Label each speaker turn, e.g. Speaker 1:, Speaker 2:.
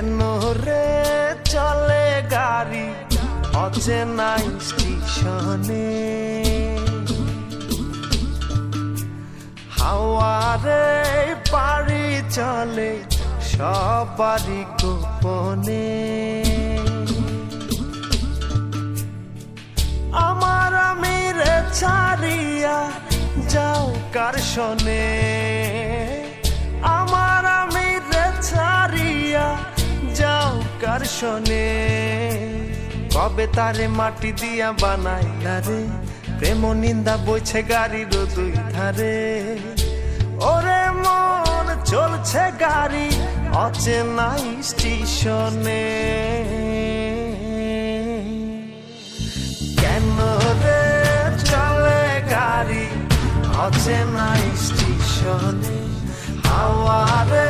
Speaker 1: কেন রে চলে গাড়ি অচেনা স্টেশনে, হাওয়ারে পাড়ি চলে সবারই গোপনে। আমার আমিরে ছাড়িয়া যাও কার শোনে, আমার আমিরে ছাড়িয়া যাও কার শোনে। কবে তারে মাটি দিয়া বানাইলা রে, প্রেম নিন্দা বইছে গাড়ির দুই ধারে। ওরে মন চলছে গাড়ি অচেনা স্টেশনে, কেন রে চলে গাড়ি অচেনা স্টেশনে, হাওয়ারে